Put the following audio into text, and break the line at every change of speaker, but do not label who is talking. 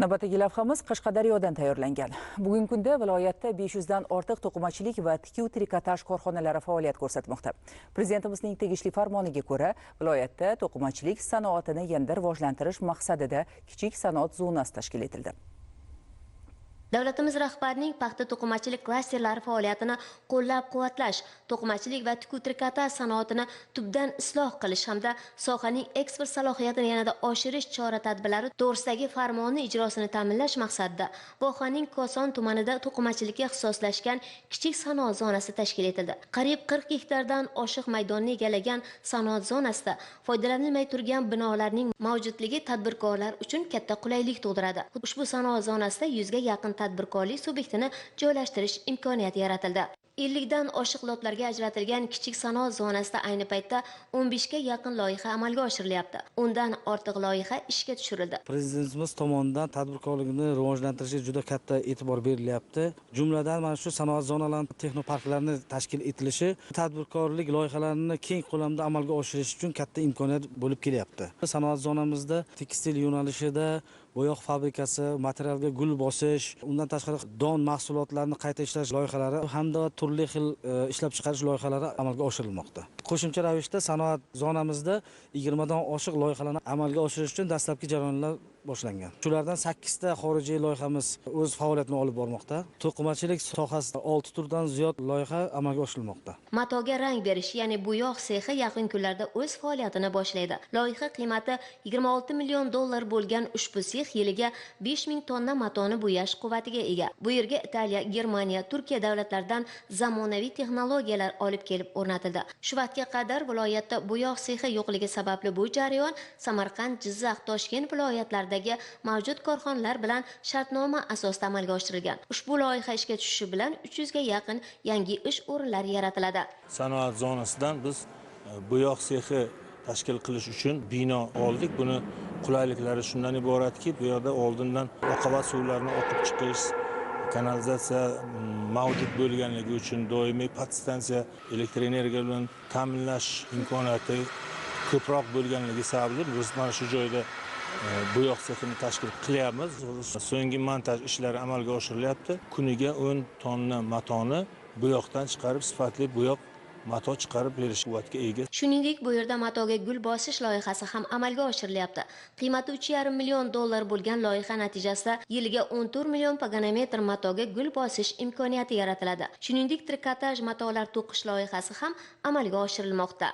Navbatdagi lavhamiz Qashqadaryodan tayyorlangan. Bugungi kunda viloyatda 500 dan ortiq to'qimachilik va tikuv trikotaj korxonalari faoliyat ko'rsatmoqda. Prezidentimizning tegishli farmoniga ko'ra, viloyatda to'qimachilik sanoatini yanada rivojlantirish maqsadida kichik sanoat zonasi tashkil etildi.
Davlatimiz rahbarining paxta to'qimachilik klasterlari faoliyatini qo'llab-quvvatlash, to'qimachilik va tikuv trikotaj sanoatini tubdan isloh qilish hamda sohaning eksport salohiyatini yanada oshirish chora-tadbirlari to'g'risidagi farmoni ijrosini ta'minlash maqsadida Vohaning Koson tumanida to'qimachilikka ixtisoslashgan kichik sanoat zonasi tashkil etildi. Qariyb 40 gektardan oshiq maydonni egallagan sanoat zonasida foydalanilmay turgan binolarning mavjudligi tadbirkorlar uchun katta qulaylik tug'diradi. Ushbu sanoat zonasida 100 ga yaqin tadbirkorlik subyektini joylashtirish imkoniyati yaratildi. 50 dan oshiq lotlarga ajratilgan kichik sanoat zonasida ayni paytda 15 ga yaqin loyiha amalga oshirilyapti. Undan ortiq loyiha ishga tushirildi.
Prezidentimiz tomonidan tadbirkorlikni rivojlantirishga juda katta e'tibor berilyapti. Jumladan mana shu sanoat zonalari, texnoparklarni tashkil etilishi tadbirkorlik loyihalarini keng ko'lamda amalga oshirish uchun katta imkoniyat bo'lib kelyapti. Sanoat zonamizda tekstil yo'nalishida bo'yoq fabrikasi, materialga gul bosish, undan tashqari don mahsulotlarini qayta ishlash loyihalari hamda turli xil ishlab chiqarish loyihalari amalga oshirilmoqda. Qo'shimcha ravishda sanoat zonamizda 20 dan oshiq loyihalarni amalga oshirish uchun dastlabki jarayonlar boshlangan. Shulardan 8 ta xorijiy loyihamiz o'z faoliyatini olib bormoqda. To'qimachilik sohasida 6 turdan ziyod loyiha amalga oshirilmoqda.
Matoga rang berish, ya'ni bo'yoq sexi yaqin kunlarda o'z faoliyatini boshlaydi. Loyiha qiymati 26 million dollar bo'lgan ushbu sex yiliga 5000 tonna matoni bo'yash quvvatiga ega. Bu yerga Italiya, Germaniya, Turkiya davlatlaridan zamonaviy texnologiyalar olib kelib o'rnatildi. Shu vaqtga qadar viloyatda bo'yoq sexi yo'qligi sababli bu jarayon Samarqand, Jizzax, Toshkent viloyatlaridagi mavjud korxonalar bilan shartnoma asosida amalga oshirilgan. Ushbu loyiha ishga tushishi bilan 300 ga yaqin yangi ish o'rinlari yaratiladi.
Sanoat zonasidan biz bo'yoq sexi tashkil qilish uchun bino oldik. Buni qulayliklari shundan iboratki, bu yerda oldindan oqova suvlarni oqib chiqish, kanalizatsiya mavjud bo'lganligi uchun doimiy podstansiya elektr energiya bilan ta'minlash imkoniyati ko'proq bo'lganligi sababli biz mana shu joyda bo'yoq sexini tashkil qilyapmiz. So'nggi montaj ishlari amalga oshirilyapti. Kuniga 10 tonna matoni bo'yoqdan chiqarib sifatli bo'yoq mato chiqarib berish quvvatga ega.
Shuningdek, bu yerda matoga gul bosish loyihasi ham amalga oshirilyapti. Qiymati 3,5 million dollar bo'lgan loyiha natijasida yiliga 14 million paganometr matoga gul bosish imkoniyati yaratiladi. Shuningdek, trikotaj matolar to'qish loyihasi ham amalga oshirilmoqda.